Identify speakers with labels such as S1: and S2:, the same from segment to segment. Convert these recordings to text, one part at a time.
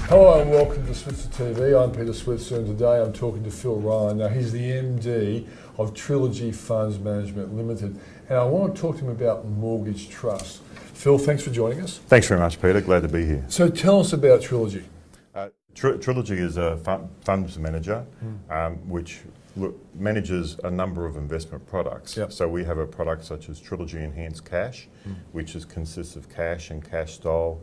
S1: Hello and welcome to Switzer TV. I'm Peter Switzer and today I'm talking to Phil Ryan. Now he's the MD of Trilogy Funds Management Limited and I want to talk to him about mortgage trust. Phil, thanks for joining us.
S2: Thanks very much, Peter. Glad to be here.
S1: So tell us about Trilogy.
S2: Trilogy is a funds manager which manages a number of investment products.
S1: Yep.
S2: So we have a product such as Trilogy Enhanced Cash, which consists of cash and cash style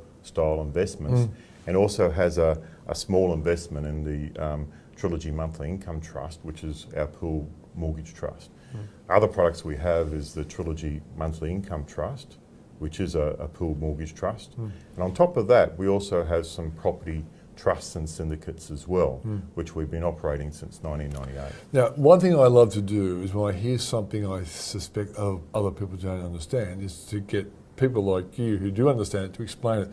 S2: investments, and also has a small investment in the Trilogy Monthly Income Trust, which is our pool mortgage trust. Other products we have is the Trilogy Monthly Income Trust, which is a pool mortgage trust. And on top of that, we also have some property trusts and syndicates as well, which we've been operating since 1998.
S1: Now, one thing I love to do is when I hear something I suspect other people don't understand is to get people like you who do understand it to explain it.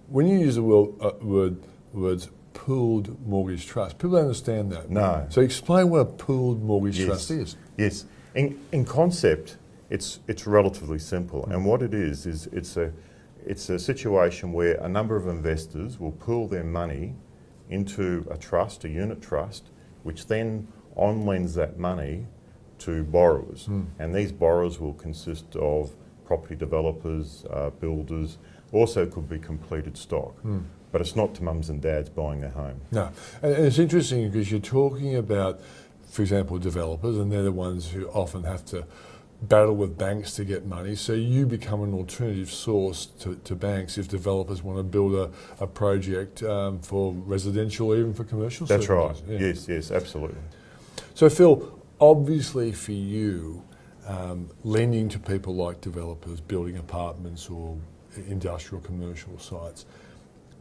S1: When you use the words pooled mortgage trust, people don't understand that.
S2: No.
S1: So explain what a pooled mortgage trust is.
S2: Yes. In concept, it's relatively simple, and what it is it's a situation where a number of investors will pool their money into a trust, a unit trust, which then on-lends that money to borrowers. And these borrowers will consist of property developers, builders, also could be completed stock. But it's not to mums and dads buying their home.
S1: No, and it's interesting because you're talking about, for example, developers, and they're the ones who often have to battle with banks to get money, so you become an alternative source to banks if developers want to build a project for residential, even for commercial.
S2: That's right,
S1: yeah.
S2: yes, absolutely.
S1: So Phil, obviously for you, lending to people like developers, building apartments or industrial commercial sites,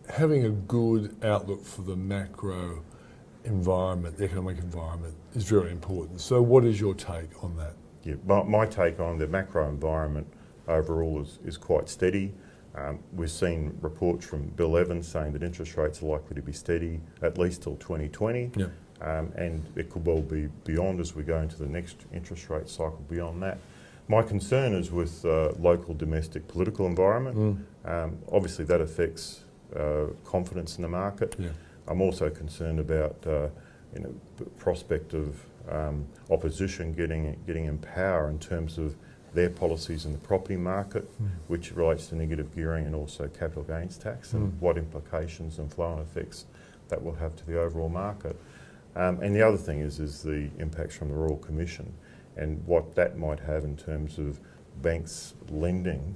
S1: having a good outlook for the macro environment, the economic environment, is very important. So what is your take on that?
S2: Yeah, my take on the macro environment overall is quite steady. We've seen reports from Bill Evans saying that interest rates are likely to be steady at least till 2020,
S1: Yeah.
S2: and it could well be beyond as we go into the next interest rate cycle beyond that. My concern is with local domestic political environment. Obviously that affects confidence in the market.
S1: Yeah.
S2: I'm also concerned about the prospect of opposition getting in power in terms of their policies in the property market, which relates to negative gearing and also capital gains tax, and what implications and flow-on effects that will have to the overall market. And the other thing is the impacts from the Royal Commission and what that might have in terms of banks lending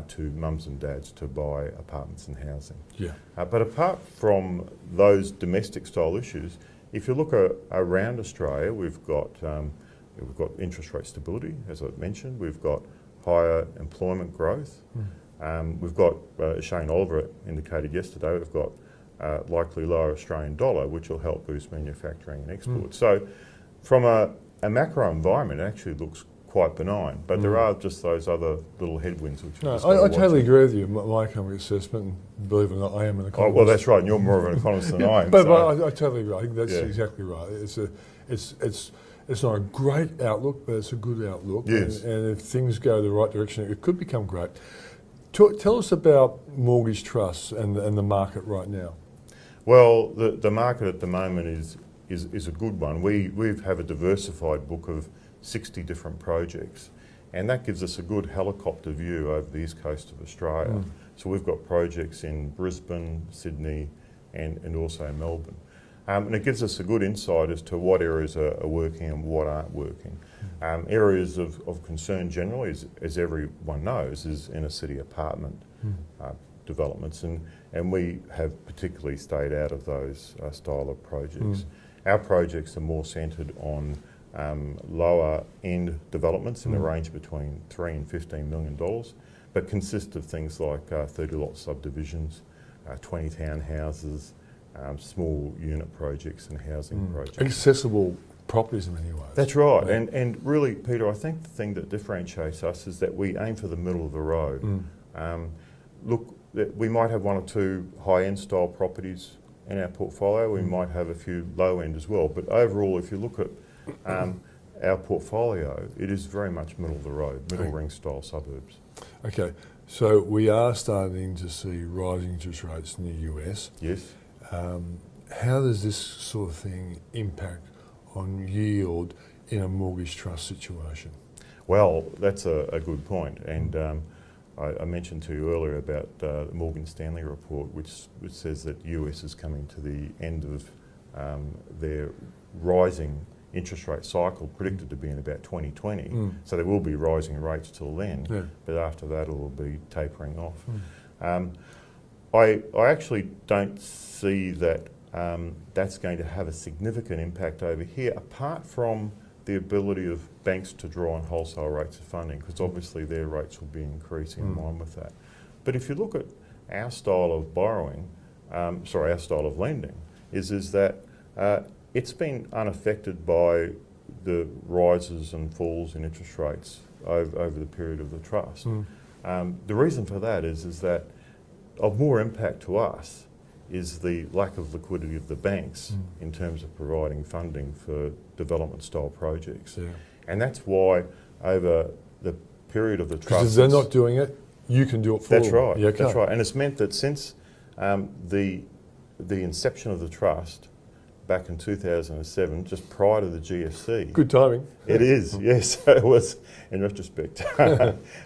S2: to mums and dads to buy apartments and housing.
S1: Yeah.
S2: But apart from those domestic style issues, if you look around Australia, we've got interest rate stability, as I mentioned. We've got higher employment growth. We've got, as Shane Oliver indicated yesterday, we've got likely lower Australian dollar, which will help boost manufacturing and exports. So from a macro environment, it actually looks quite benign, but there are just those other little headwinds which
S1: No, I totally agree with you. My economic assessment, and believe it or not, I am an economist.
S2: Oh, well, that's right, and you're more of an economist than I am.
S1: But I totally agree. I think that's exactly right. It's not a great outlook, but it's a good outlook.
S2: Yes.
S1: And if things go the right direction, it could become great. Tell us about mortgage trusts and the market right now.
S2: Well, the market at the moment is a good one. We have a diversified book of 60 different projects, and that gives us a good helicopter view over the east coast of Australia. So we've got projects in Brisbane, Sydney and also Melbourne. And it gives us a good insight as to what areas are working and what aren't working. Areas of concern generally, as everyone knows, is inner city apartment developments, and we have particularly stayed out of those style of projects. Our projects are more centred on lower end developments in the range between $3 and $15 million, but consist of things like 30 lot subdivisions, 20 townhouses, small unit projects and housing projects.
S1: Accessible properties in many ways.
S2: That's right, and really, Peter, I think the thing that differentiates us is that we aim for the middle of the road. Look, we might have one or two high-end style properties in our portfolio, we might have a few low-end as well, but overall, if you look at our portfolio, it is very much middle of the road, middle ring style suburbs.
S1: Okay, so we are starting to see rising interest rates in the US.
S2: Yes.
S1: How does this sort of thing impact on yield in a mortgage trust situation?
S2: Well, that's a good point. And I mentioned to you earlier about the Morgan Stanley report, which says that US is coming to the end of their rising interest rate cycle, predicted to be in about 2020. So there will be rising rates till then, but after that it will be tapering off. I actually don't see that that's going to have a significant impact over here, apart from the ability of banks to draw on wholesale rates of funding, because obviously their rates will be increasing in line with that. But if you look at our style of borrowing, our style of lending, is that it's been unaffected by the rises and falls in interest rates over the period of the trust. The reason for that is that of more impact to us is the lack of liquidity of the banks in terms of providing funding for development style projects. And that's why over the period of the trust...
S1: Because if they're not doing it, you can do it for them.
S2: That's right, that's right. And it's meant that since the inception of the trust back in 2007, just prior to the GFC...
S1: Good timing.
S2: It is, yes, it was in retrospect.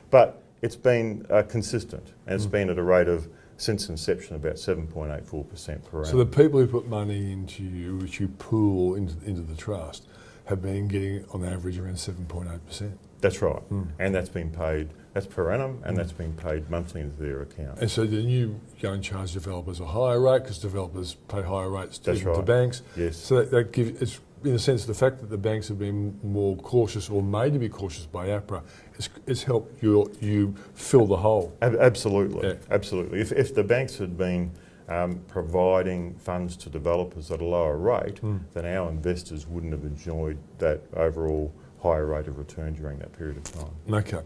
S2: But it's been consistent, and it's been at a rate of, since inception, about 7.84% per annum.
S1: So the people who put money into you, which you pool into the trust, have been getting on average around 7.8%.
S2: That's right, and that's been paid, that's per annum, and that's been paid monthly into their account.
S1: And so then you go and charge developers a higher rate, because developers pay higher rates to banks.
S2: Yes.
S1: So that gives, it's in a sense, the fact that the banks have been more cautious, or made to be cautious by APRA, it's helped you fill the hole.
S2: Absolutely, absolutely. If the banks had been providing funds to developers at a lower rate, then our investors wouldn't have enjoyed that overall higher rate of return during that period of time.
S1: Okay.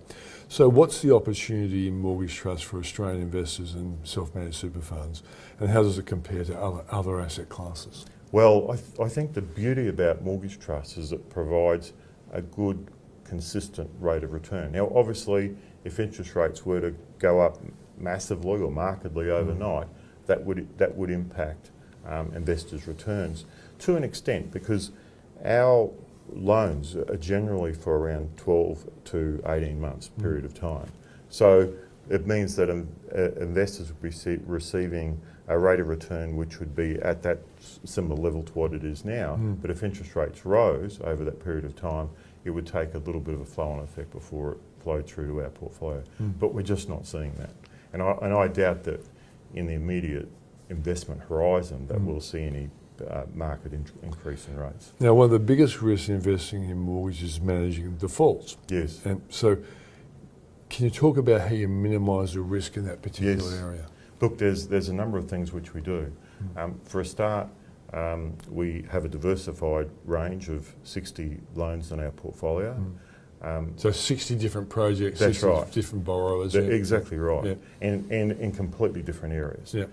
S1: So what's the opportunity in mortgage trusts for Australian investors and self-managed super funds, and how does it compare to other asset classes?
S2: Well, I think the beauty about mortgage trusts is it provides a good, consistent rate of return. Now, obviously, if interest rates were to go up massively or markedly overnight, that would impact investors' returns to an extent, because our loans are generally for around 12 to 18 months period of time. So it means that investors would be receiving a rate of return which would be at that similar level to what it is now. But if interest rates rose over that period of time, it would take a little bit of a flow-on effect before it flowed through to our portfolio. But we're just not seeing that. And I doubt that in the immediate investment horizon that we'll see any market increase in rates.
S1: Now, one of the biggest risks in investing in mortgages is managing defaults.
S2: Yes.
S1: And so can you talk about how you minimise the risk in that particular area?
S2: Look, there's a number of things which we do. For a start, we have a diversified range of 60 loans in our portfolio.
S1: So 60 different projects,
S2: that's
S1: 60
S2: right.
S1: different borrowers.
S2: Exactly right.
S1: Yeah.
S2: And in completely different areas.
S1: Yeah.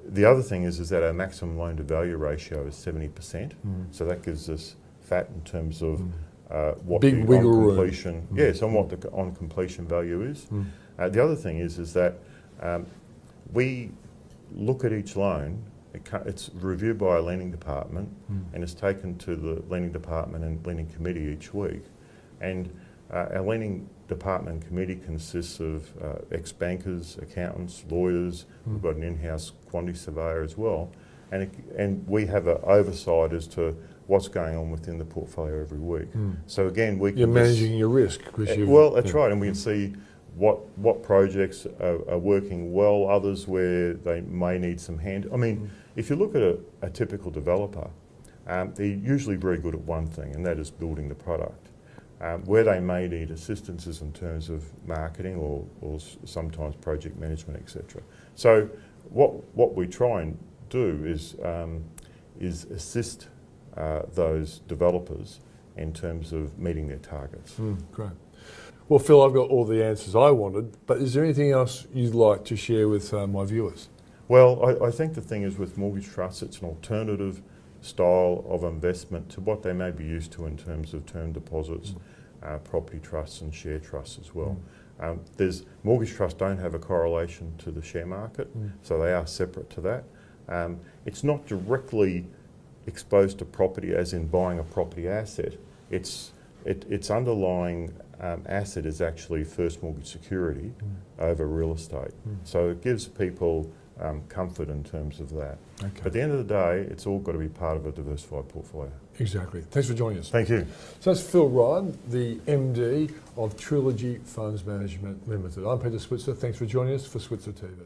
S2: The other thing is that our maximum loan to value ratio is 70%. So that gives us fat in terms of what
S1: big
S2: the
S1: wiggle
S2: on
S1: room.
S2: completion, yes, on what the on completion value is. The other thing is that we look at each loan. It's reviewed by our lending department and it's taken to the lending department and lending committee each week. And our lending department and committee consists of ex-bankers, accountants, lawyers. We've got an in-house quantity surveyor as well. And we have an oversight as to what's going on within the portfolio every week. So again, we can...
S1: You're managing your risk.
S2: Well, that's right. And we can see what projects are working well, others where they may need some hand. I mean, if you look at a typical developer, they're usually very good at one thing, and that is building the product. Where they may need assistance is in terms of marketing or sometimes project management, etc. So what we try and do is assist those developers in terms of meeting their targets.
S1: Great. Well, Phil, I've got all the answers I wanted, but is there anything else you'd like to share with my viewers?
S2: Well, I think the thing is with mortgage trusts, it's an alternative style of investment to what they may be used to in terms of term deposits, property trusts and share trusts as well. Mortgage trusts don't have a correlation to the share market, so they are separate to that. It's not directly exposed to property as in buying a property asset. Its underlying asset is actually first mortgage security over real estate. So it gives people comfort in terms of that.
S1: Okay.
S2: But at the end of the day, it's all got to be part of a diversified portfolio.
S1: Exactly. Thanks for joining us.
S2: Thank you.
S1: So that's Phil Ryan, the MD of Trilogy Funds Management Limited. I'm Peter Switzer. Thanks for joining us for Switzer TV.